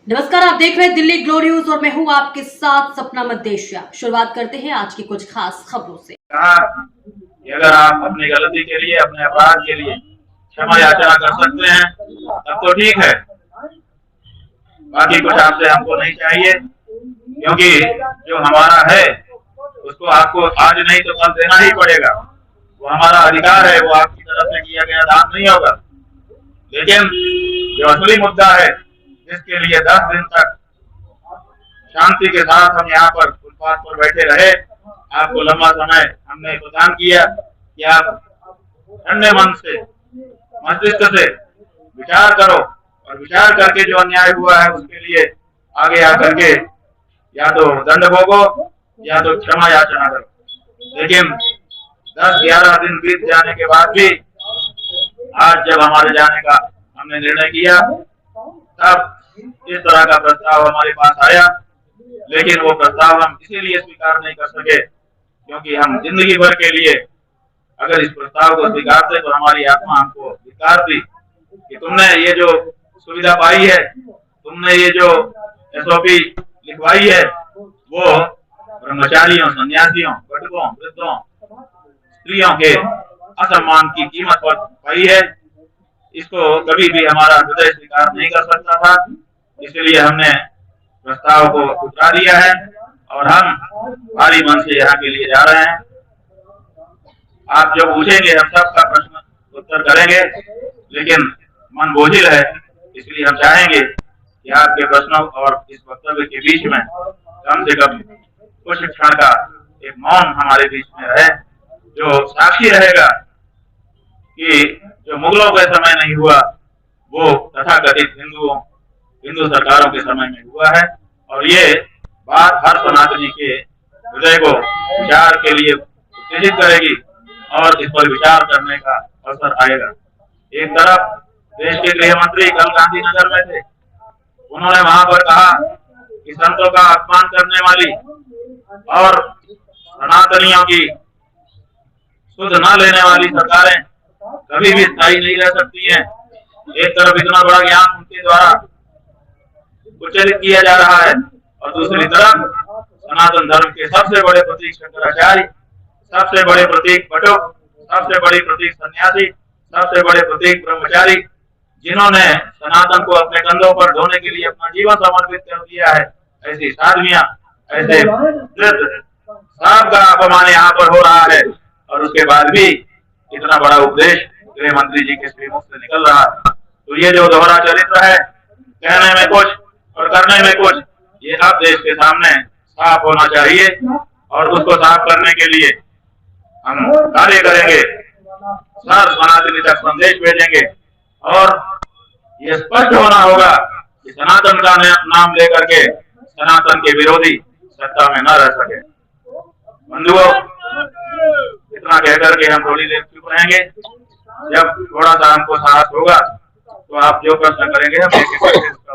नमस्कार, आप देख रहे हैं दिल्ली ग्लोरी न्यूज और मैं हूं आपके साथ सपना मदेशिया। शुरुआत करते हैं आज की कुछ खास खबरों से। अगर आप अपनी गलती के लिए, अपने अपराध के लिए क्षमा याचना कर सकते हैं तब तो ठीक है। बाकी कुछ आपसे हमको नहीं चाहिए, क्योंकि जो हमारा है उसको आपको आज नहीं तो कल देना ही पड़ेगा। वो हमारा अधिकार है, वो आपकी तरफ से किया गया दान नहीं होगा। लेकिन जो असली मुद्दा है, जिसके लिए 10 दिन तक शांति के साथ हम यहाँ पर फुटपाथ पर बैठे रहे, आपको लंबा समय हमने प्रदान किया कि आप ठंडे मन से, मस्तिष्क से विचार करो और विचार करके जो अन्याय हुआ है उसके लिए आगे आकर के या तो दंड भोगो या तो क्षमा याचना करो। लेकिन 10-11 दिन बीत जाने के बाद भी आज जब हमारे जाने का हमने निर्णय किया, तब इस तरह का प्रस्ताव हमारे पास आया। लेकिन वो प्रस्ताव हम इसीलिए स्वीकार नहीं कर सके क्योंकि हम जिंदगी भर के लिए अगर इस प्रस्ताव को स्वीकारते तो हमारी आत्मा हमको धिक्कारती कि तुमने ये जो सुविधा पाई है, तुमने ये जो SOP लिखवाई है, वो ब्रह्मचारियों, सन्यासियों, कटकों, वृद्धों, स्त्रियों के असम्मान की कीमत पर पाई है। इसको कभी भी हमारा हृदय स्वीकार नहीं कर सकता था, इसलिए हमने प्रस्ताव को ठुकरा दिया है और हम भारी मन से यहाँ के लिए जा रहे हैं। आप जो पूछेंगे हम सबका प्रश्न उत्तर करेंगे, लेकिन मन बोझिल है, इसलिए हम चाहेंगे कि आपके प्रश्नों और इस वक्तव्य के बीच में कम से कम कुछ क्षण का एक मौन हमारे बीच में रहे, जो साक्षी रहेगा कि जो मुगलों के समय नहीं हुआ वो तथाकथित हिंदू सरकारों के समय में हुआ है। और ये बात हर सनातनी के हृदय को विचार के लिए उत्तेजित करेगी और इस पर विचार करने का अवसर आएगा। एक तरफ देश के गृह मंत्री कल गांधीनगर में थे, उन्होंने वहां पर कहा कि संतों का अपमान करने वाली और सनातनियों की सुध न लेने वाली सरकारें कभी भी स्थायी नहीं रह सकती हैं। एक तरफ इतना बड़ा ज्ञान उनके द्वारा उच्चारित किया जा रहा है और दूसरी तरफ सनातन धर्म के सबसे बड़े प्रतीक शंकराचार्य, सबसे बड़े प्रतीक बटुक, सबसे बड़ी प्रतीक सन्यासी, सबसे बड़े प्रतीक ब्रह्मचारी, जिन्होंने सनातन को अपने कंधों पर ढोने के लिए अपना जीवन समर्पित कर दिया है, ऐसी साधवियां, ऐसे सबका अपमान यहाँ पर हो रहा है। और उसके बाद भी इतना बड़ा उपदेश गृह मंत्री जी के श्रीमुख से निकल रहा है। तो ये जो दोहरा चरित्र है, कहने में कुछ और करने में कुछ, ये अब देश के सामने साफ होना चाहिए और उसको साफ करने के लिए हम कार्य करेंगे, सर सनातनी तक संदेश भेजेंगे और ये स्पष्ट होना होगा कि सनातन का नाम लेकर के सनातन के विरोधी सत्ता में न रह सके। बंधुओं, इतना कहकर के हम थोड़ी देर चुप रहेंगे। जब थोड़ा सा हमको साहस होगा तो आप जो प्रश्न करेंगे हम